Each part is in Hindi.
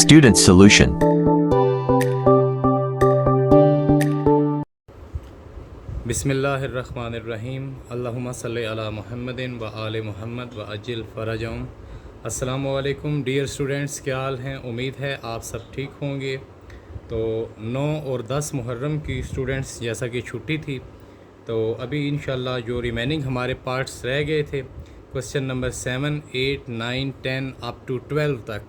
Student solution. बिस्मिल्लाहिर्रहमानिर्रहीम अल्लाहुम्मा सल्ली अला मुहम्मदिन व आले मुहम्मद व अजिल फ़रजहुम। अस्सलामु अलैकुम डियर स्टूडेंट्स, क्या हाल हैं? उम्मीद है आप सब ठीक होंगे। तो 9 और 10 मुहर्रम की स्टूडेंट्स जैसा कि छुट्टी थी, तो अभी इंशाल्लाह जो रिमेनिंग हमारे पार्ट्स रह गए थे, क्वेश्चन नंबर 7, 8, 9, 10 अप टू 12 तक,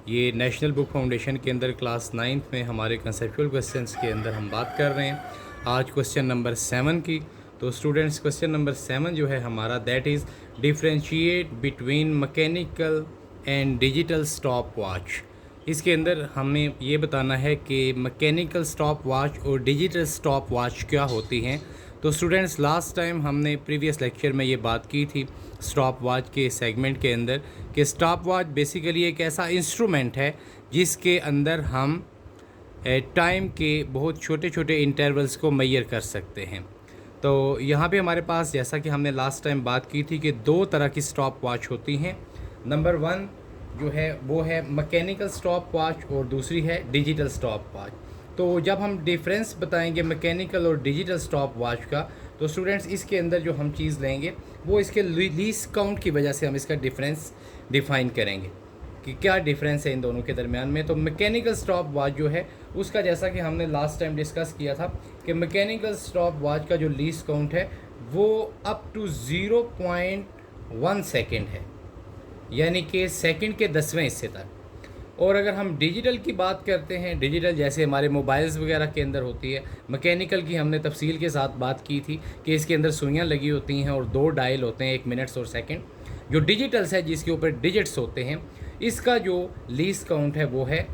ये नेशनल बुक फाउंडेशन के अंदर क्लास 9th में हमारे कंसेप्चुअल क्वेश्चंस के अंदर हम बात कर रहे हैं आज क्वेश्चन नंबर 7 की। तो स्टूडेंट्स, क्वेश्चन नंबर 7 जो है हमारा, that is differentiate between mechanical and digital stop watch. इसके अंदर हमें ये बताना है कि मैकेनिकल स्टॉप वॉच और डिजिटल स्टॉप वॉच क्या होती हैं। तो स्टूडेंट्स, लास्ट टाइम हमने प्रीवियस लेक्चर में ये बात की थी स्टॉप वॉच के सेगमेंट के अंदर कि स्टॉप वॉच बेसिकली एक ऐसा इंस्ट्रूमेंट है जिसके अंदर हम टाइम के बहुत छोटे छोटे इंटरवल्स को मेजर कर सकते हैं। तो यहाँ पे हमारे पास, जैसा कि हमने लास्ट टाइम बात की थी, कि दो तरह की स्टॉप वॉच होती हैं। नंबर 1 जो है वो है मैकेनिकल स्टॉप वॉच और दूसरी है डिजिटल स्टॉप वॉच। तो जब हम डिफरेंस बताएंगे मैकेनिकल और डिजिटल स्टॉप वॉच का, तो स्टूडेंट्स इसके अंदर जो हम चीज़ लेंगे वो इसके लीस्ट काउंट की वजह से हम इसका डिफरेंस डिफ़ाइन करेंगे कि क्या डिफरेंस है इन दोनों के दरमियान में। तो मैकेनिकल स्टॉप वॉच जो है उसका, जैसा कि हमने लास्ट टाइम डिस्कस किया था, कि मैकेनिकल स्टॉप वॉच का जो लीस्ट काउंट है वो अप टू 0.1 सेकेंड है, यानी कि सेकंड के 10वें हिस्से तक। और अगर हम डिजिटल की बात करते हैं, डिजिटल जैसे हमारे मोबाइल्स वगैरह के अंदर होती है, मैकेनिकल की हमने तफसील के साथ बात की थी कि इसके अंदर सुइयाँ लगी होती हैं और 2 डायल होते हैं, 1 मिनट्स और सेकंड। जो डिजिटल्स है जिसके ऊपर डिजिट्स होते हैं, इसका जो लीस्ट काउंट है वो है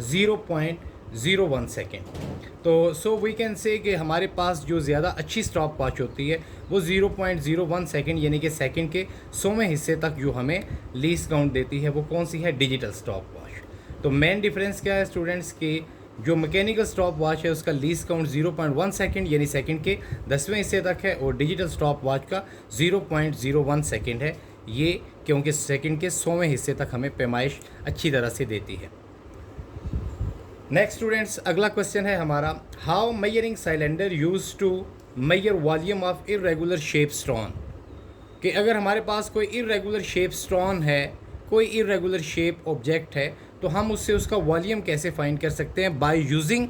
0.01 सेकेंड। तो सो वी कैन से कि हमारे पास जो ज़्यादा अच्छी स्टॉप वॉच होती है वो 0.01 सेकेंड, यानी कि सेकंड के 100वें हिस्से तक जो हमें लीस्ट काउंट देती है, वो कौन सी है? Digital stop watch. तो मेन डिफरेंस क्या है स्टूडेंट्स कि जो मैकेनिकल स्टॉप वॉच है उसका लीस्ट काउंट 0.1 सेकेंड यानी सेकंड के 10वें हिस्से तक है, और डिजिटल स्टॉप वॉच का 0.01 सेकेंड है, ये क्योंकि सेकंड के 100वें हिस्से तक हमें पैमाइश अच्छी तरह से देती है। नेक्स्ट स्टूडेंट्स, अगला क्वेश्चन है हमारा, how measuring cylinder use to measure volume of irregular shape stone. कि अगर हमारे पास कोई इरेगुलर शेप स्टोन है, कोई इरेगुलर शेप ऑब्जेक्ट है, तो हम उससे उसका वॉल्यूम कैसे फाइंड कर सकते हैं? Bye using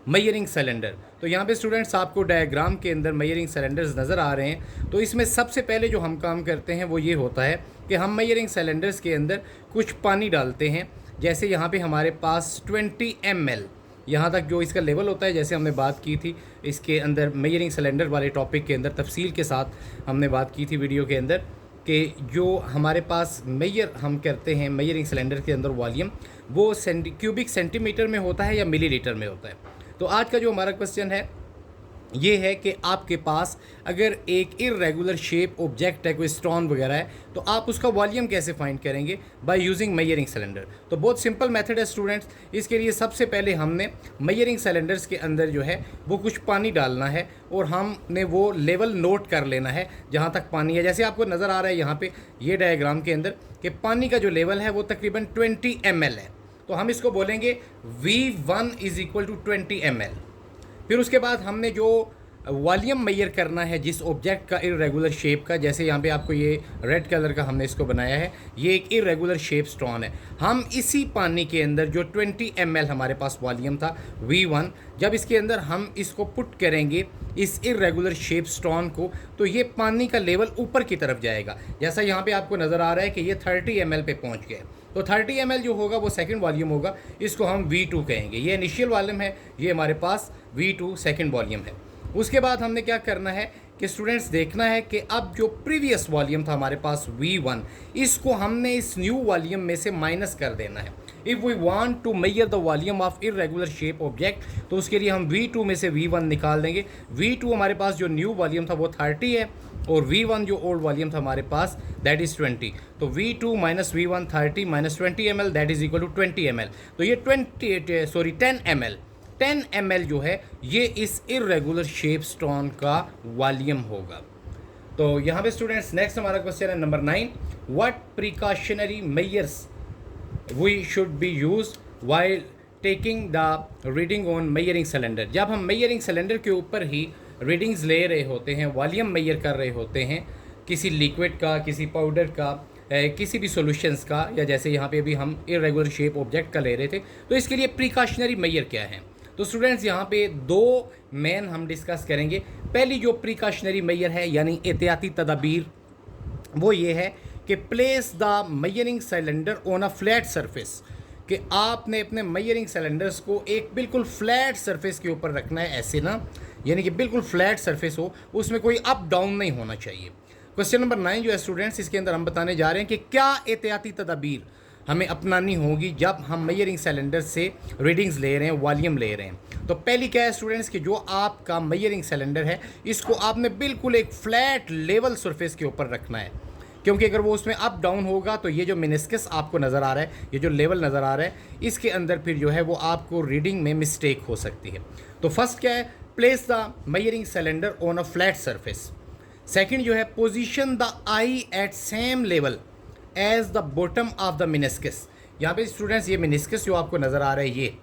measuring cylinder. तो यहाँ पे स्टूडेंट्स आपको डायग्राम के अंदर मेजरिंग सिलेंडर्स नज़र आ रहे हैं। तो इसमें सबसे पहले जो हम काम करते हैं वो ये होता है कि हम मेजरिंग सिलेंडर्स के अंदर कुछ पानी डालते हैं। जैसे यहाँ पे हमारे पास 20 ml यहाँ तक जो इसका लेवल होता है, जैसे हमने बात की थी इसके अंदर मेजरिंग सिलेंडर वाले टॉपिक के अंदर तफसील के साथ हमने बात की थी वीडियो के अंदर, कि जो हमारे पास मेजर हम करते हैं मेजरिंग सिलेंडर के अंदर वॉल्यूम, वो क्यूबिक सेंटीमीटर में होता है या मिलीलीटर में होता है। तो आज का जो हमारा क्वेश्चन है ये है कि आपके पास अगर एक इरेगुलर शेप ऑब्जेक्ट है, कोई स्टोन वगैरह है, तो आप उसका वॉल्यूम कैसे फाइंड करेंगे? Bye using measuring cylinder. तो बहुत सिंपल मेथड है स्टूडेंट्स। इसके लिए सबसे पहले हमने मेजरिंग सिलेंडर्स के अंदर जो है वो कुछ पानी डालना है और हमने वो लेवल नोट कर लेना है जहाँ तक पानी है। जैसे आपको नज़र आ रहा है यहाँ पे ये डायग्राम के अंदर कि पानी का जो लेवल है वो तकरीबन 20 ml है। तो हम इसको बोलेंगे V1 is equal to 20 ml। फिर उसके बाद हमने जो वॉल्यूम मेजर करना है जिस ऑब्जेक्ट का इरेगुलर शेप का, जैसे यहाँ पे आपको ये रेड कलर का हमने इसको बनाया है, ये एक इरेगुलर शेप स्टोन है। हम इसी पानी के अंदर जो 20 ml हमारे पास वॉल्यूम था V1, जब इसके अंदर हम इसको पुट करेंगे इस इरेगुलर शेप स्टोन को, तो ये पानी का लेवल ऊपर की तरफ जाएगा। जैसा यहाँ पे आपको नज़र आ रहा है कि ये 30 ml पे पहुँच गए। तो 30 ml जो होगा वो सेकंड वॉल्यूम होगा, इसको हम V2 कहेंगे। ये इनिशियल वॉल्यूम है, ये हमारे पास V2 सेकंड वॉल्यूम है। उसके बाद हमने क्या करना है कि स्टूडेंट्स देखना है कि अब जो प्रीवियस वॉल्यूम था हमारे पास V1, इसको हमने इस न्यू वॉल्यूम में से माइनस कर देना है। If we want to measure the volume of irregular shape object, तो उसके लिए हम V2 में से V1 निकाल देंगे। V2 हमारे पास जो न्यू वॉल्यूम था वो 30 है, और V1 जो ओल्ड वॉल्यूम था हमारे पास दैट इज़ 20। तो V2 minus V1 30 minus 20 ml that is equal to 20 ml। तो ये 10 ml 10 ml जो है ये इस इरेगुलर शेप स्टोन का वॉल्यूम होगा। तो यहाँ पे स्टूडेंट्स नेक्स्ट हमारा क्वेश्चन है number 9, what precautionary measures we should be use while taking the reading on measuring cylinder. जब हम मेजरिंग सिलेंडर के ऊपर ही रीडिंग्स ले रहे होते हैं, वॉल्यूम मेजर कर रहे होते हैं किसी लिक्विड का, किसी पाउडर का, किसी भी सॉल्यूशंस का, या जैसे यहाँ पे भी हम इरेगुलर शेप ऑब्जेक्ट का ले रहे थे, तो इसके लिए प्रिकॉशनरी मेजर क्या है। तो स्टूडेंट्स यहाँ पे दो मेन हम डिस्कस करेंगे। पहली जो प्रिकॉशनरी मेजर है यानी एहतियाती तदाबीर, वो ये है कि place the measuring cylinder on a flat surface, कि आपने अपने मेजरिंग सिलेंडर्स को एक बिल्कुल फ्लैट सरफेस के ऊपर रखना है, ऐसे ना, यानी कि बिल्कुल फ्लैट सरफेस हो, उसमें कोई अप डाउन नहीं होना चाहिए। क्वेश्चन नंबर 9 जो है स्टूडेंट्स, इसके अंदर हम बताने जा रहे हैं कि क्या एहतियाती तदाबीर हमें अपनानी होगी जब हम मेजरिंग सिलेंडर से रीडिंग्स ले रहे हैं, वॉल्यूम ले रहे हैं। तो पहली क्या है स्टूडेंट्स कि जो आपका मेजरिंग सिलेंडर है इसको आपने बिल्कुल एक फ्लैट लेवल सरफेस के ऊपर रखना है, क्योंकि अगर वो उसमें अप डाउन होगा तो ये जो मिनिस्कस आपको नज़र आ रहा है, ये जो लेवल नज़र आ रहा है, इसके अंदर फिर जो है वो आपको रीडिंग में मिस्टेक हो सकती है। तो फर्स्ट क्या है, place the measuring cylinder on a flat surface. Second जो है, position the eye at same level as the bottom of the meniscus. यहाँ पे स्टूडेंट्स ये मिनिस्कस जो आपको नज़र आ रहा है, ये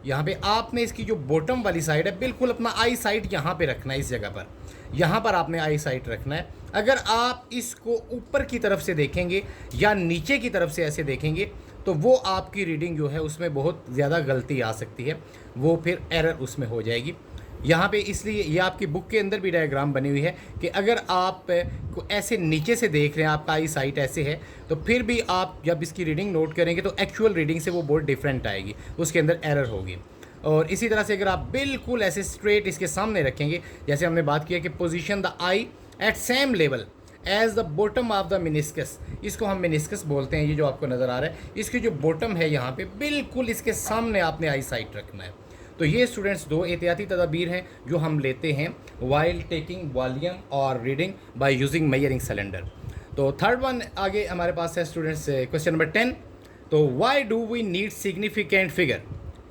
यहाँ पे आपने इसकी जो बॉटम वाली साइड है बिल्कुल अपना आई साइट यहाँ पे रखना है, इस जगह पर, यहाँ पर आपने आई साइट रखना है। अगर आप इसको ऊपर की तरफ से देखेंगे या नीचे की तरफ से ऐसे देखेंगे तो वो आपकी रीडिंग जो है उसमें बहुत ज़्यादा गलती आ सकती है, वो फिर एरर उसमें हो जाएगी। यहाँ पे इसलिए ये आपकी बुक के अंदर भी डायग्राम बनी हुई है कि अगर आप को ऐसे नीचे से देख रहे हैं, आपका आई साइट ऐसे है, तो फिर भी आप जब इसकी रीडिंग नोट करेंगे तो एक्चुअल रीडिंग से वो बहुत डिफरेंट आएगी, उसके अंदर एरर होगी। और इसी तरह से अगर आप बिल्कुल ऐसे स्ट्रेट इसके सामने रखेंगे, जैसे हमने बात किया कि position the eye at same level as the bottom of the meniscus, इसको हम मिनिस्कस बोलते हैं, ये जो आपको नज़र आ रहा है, इसकी जो बॉटम है यहाँ पे बिल्कुल इसके सामने आपने आई साइट रखना है। तो ये स्टूडेंट्स दो एहतियाती तदाबीर हैं जो हम लेते हैं वाइल टेकिंग वॉल्यूम और reading by using measuring cylinder. तो थर्ड वन आगे हमारे पास है स्टूडेंट्स, क्वेश्चन नंबर 10। तो why do we need significant figure.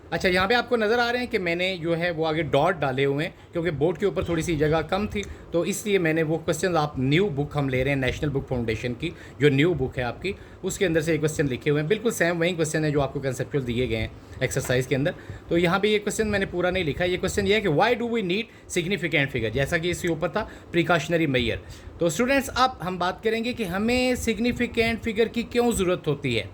अच्छा, यहाँ पे आपको नज़र आ रहे हैं कि मैंने जो है वो आगे डॉट डाले हुए हैं, क्योंकि बोर्ड के ऊपर थोड़ी सी जगह कम थी, तो इसलिए मैंने वो क्वेश्चन, आप न्यू बुक हम ले रहे हैं नेशनल बुक फाउंडेशन की, जो न्यू बुक है आपकी, उसके अंदर से ये क्वेश्चन लिखे हुए हैं, बिल्कुल सेम वही क्वेश्चन है जो आपको कंसेप्चुअल दिए गए हैं एक्सरसाइज के अंदर। तो यहाँ पे ये क्वेश्चन मैंने पूरा नहीं लिखा, ये क्वेश्चन ये है कि why do we need significant figure, जैसा कि इसके ऊपर था प्रिकॉशनरी मेजर। तो स्टूडेंट्स अब हम बात करेंगे कि हमें सिग्निफिकेंट फिगर की क्यों ज़रूरत होती है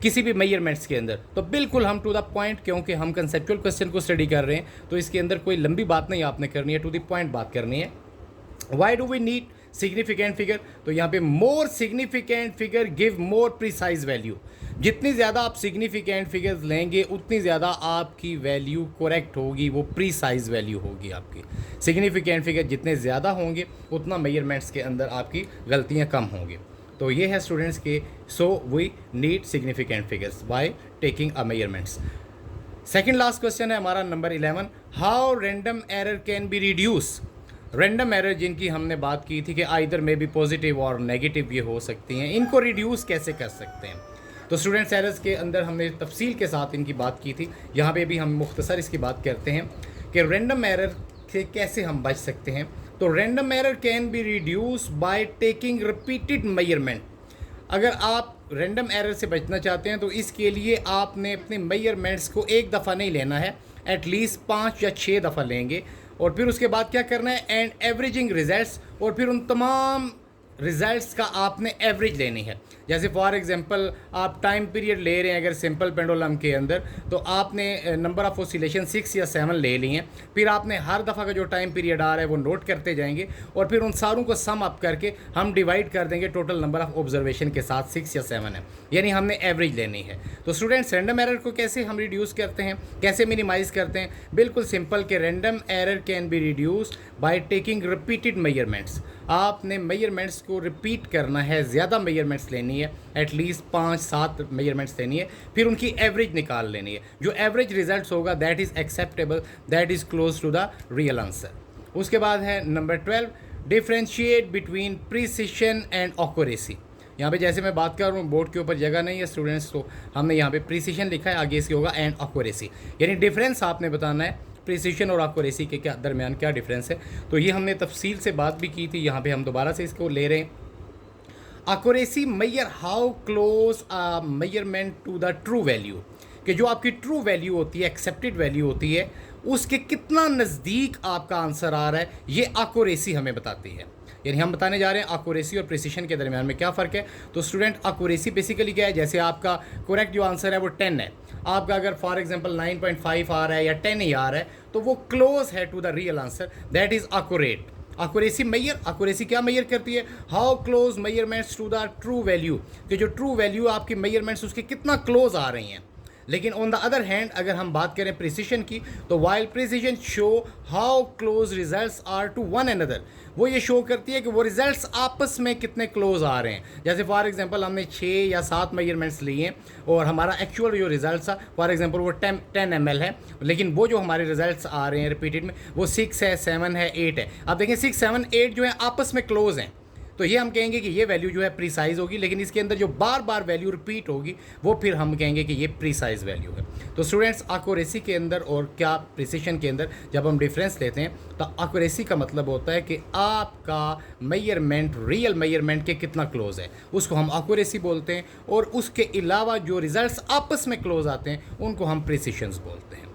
किसी भी मेजरमेंट्स के अंदर। तो बिल्कुल हम टू द पॉइंट, क्योंकि हम कंसेप्चुअल क्वेश्चन को स्टडी कर रहे हैं, तो इसके अंदर कोई लंबी बात नहीं आपने करनी है, टू द पॉइंट बात करनी है। Why do we need significant figure, तो यहाँ पे more significant figure give more precise value. जितनी ज़्यादा आप सिग्निफिकेंट फिगर्स लेंगे उतनी ज़्यादा आपकी वैल्यू करेक्ट होगी, वो प्रिसाइज वैल्यू होगी आपकी। सिग्निफिकेंट फिगर जितने ज़्यादा होंगे उतना मेजरमेंट्स के अंदर आपकी गलतियाँ कम होंगी। तो ये है स्टूडेंट्स के so we need significant figures by taking a measurements. Second last question है हमारा number 11, how random error can be reduce. Random error जिनकी हमने बात की थी कि आइदर में भी पॉजिटिव और नेगेटिव ये हो सकती हैं, इनको रिड्यूस कैसे कर सकते हैं। तो स्टूडेंट्स एरर्स के अंदर हमने तफसील के साथ इनकी बात की थी, यहाँ पे भी हम मुख्तसर इसकी बात करते हैं कि रैंडम एरर से कैसे हम बच सकते हैं। तो random error can be reduce by taking repeated measurement. अगर आप रैंडम एरर से बचना चाहते हैं तो इसके लिए आपने अपने मेजरमेंट्स को एक दफ़ा नहीं लेना है, एटलीस्ट 5 या 6 दफ़ा लेंगे, और फिर उसके बाद क्या करना है, एंड एवरेजिंग रिजल्ट्स, और फिर उन तमाम रिजल्ट्स का आपने एवरेज लेनी है। जैसे फॉर एग्जांपल आप टाइम पीरियड ले रहे हैं अगर सिंपल पेंडुलम के अंदर, तो आपने नंबर ऑफ ऑसिलेशन 6 या 7 ले लिए हैं, फिर आपने हर दफ़ा का जो टाइम पीरियड आ रहा है वो नोट करते जाएंगे, और फिर उन सारों को सम अप करके हम डिवाइड कर देंगे टोटल नंबर ऑफ ऑब्जर्वेशन के साथ, 6 या 7 है, यानी हमने एवरेज लेनी है। तो स्टूडेंट्स रैंडम एरर को कैसे हम रिड्यूस करते हैं, कैसे मिनिमाइज़ करते हैं, बिल्कुल सिंपल के random error can be reduce by taking repeated measurements. आपने मेजरमेंट्स को रिपीट करना है, ज़्यादा मेजरमेंट्स लेनी है, एटलीस्ट 5-7 मेजरमेंट्स लेनी है, फिर उनकी एवरेज निकाल लेनी है। जो एवरेज रिजल्ट्स होगा that is acceptable, that is close to the real answer. उसके बाद है number 12, differentiate between precision and accuracy. यहाँ पे जैसे मैं बात कर रहा हूँ, बोर्ड के ऊपर जगह नहीं है स्टूडेंट्स, तो हमने यहाँ पे प्रिसिशन लिखा है, आगे इसके होगा एंड ऑक्यूरेसी, यानी डिफरेंस आपने बताना है प्रिसिशन और एक्यूरेसी के क्या दरमियान क्या डिफरेंस है। तो ये हमने तफसील से बात भी की थी, यहाँ पे हम दोबारा से इसको ले रहे हैं। Accuracy measure how close measurement to the true value, कि जो आपकी ट्रू वैल्यू होती है, एक्सेप्टेड वैल्यू होती है, उसके कितना नज़दीक आपका आंसर आ रहा है, ये एक्यूरेसी हमें बताती है। यानी हम बताने जा रहे हैं एक्यूरेसी और प्रिसिशन के दरमियान में क्या फ़र्क है। तो स्टूडेंट, एक्यूरेसी बेसिकली क्या है, जैसे आपका करेक्ट जो आंसर है वो 10 है, आपका अगर फॉर एग्जांपल 9.5 आ रहा है या 10 ही आ रहा है, तो वो क्लोज है to the real answer, that is accurate. Accuracy measure, accuracy क्या मैयर करती है, how close measurements to the true value, कि जो ट्रू वैल्यू आपकी मेजरमेंट्स उसके कितना क्लोज आ रही हैं। लेकिन ऑन द अदर हैंड अगर हम बात करें प्रिसिशन की, तो while precision show how close results are to one another, वो ये शो करती है कि वो रिजल्ट्स आपस में कितने क्लोज आ रहे हैं। जैसे फॉर एग्जांपल हमने 6 या 7 मेजरमेंट्स लिए और हमारा एक्चुअल जो रिजल्ट्स था फॉर एग्जांपल वो 10 ml है, लेकिन वो जो हमारे रिजल्ट्स आ रहे हैं रिपीटेड में वो 6 है, 7 है, 8 है। अब देखें 6, 7, 8 जो है आपस में क्लोज हैं, तो ये हम कहेंगे कि ये वैल्यू जो है प्रीसाइज होगी। लेकिन इसके अंदर जो बार बार वैल्यू रिपीट होगी वो फिर हम कहेंगे कि ये प्रीसाइज वैल्यू है। तो स्टूडेंट्स, एक्यूरेसी के अंदर और क्या प्रिसिशन के अंदर जब हम डिफरेंस लेते हैं, तो एक्यूरेसी का मतलब होता है कि आपका मेजरमेंट रियल मेजरमेंट के कितना क्लोज है, उसको हम एक्यूरेसी बोलते हैं। और उसके अलावा जो रिजल्ट्स आपस में क्लोज आते हैं उनको हम प्रिसिशंस बोलते हैं,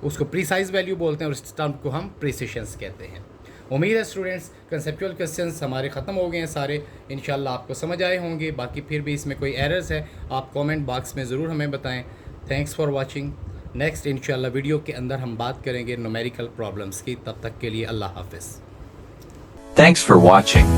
उसको प्रीसाइज वैल्यू बोलते हैं और इस टर्म को हम प्रिसिशंस कहते हैं। उम्मीद है स्टूडेंट्स कंसेप्चुअल क्वेश्चंस हमारे ख़त्म हो गए हैं सारे, इंशाल्लाह आपको समझ आए होंगे। बाकी फिर भी इसमें कोई एरर्स है आप कमेंट बॉक्स में ज़रूर हमें बताएं। Thanks for watching. नेक्स्ट इंशाल्लाह वीडियो के अंदर हम बात करेंगे न्यूमेरिकल प्रॉब्लम्स की। तब तक के लिए अल्लाह हाफिज़। Thanks for watching.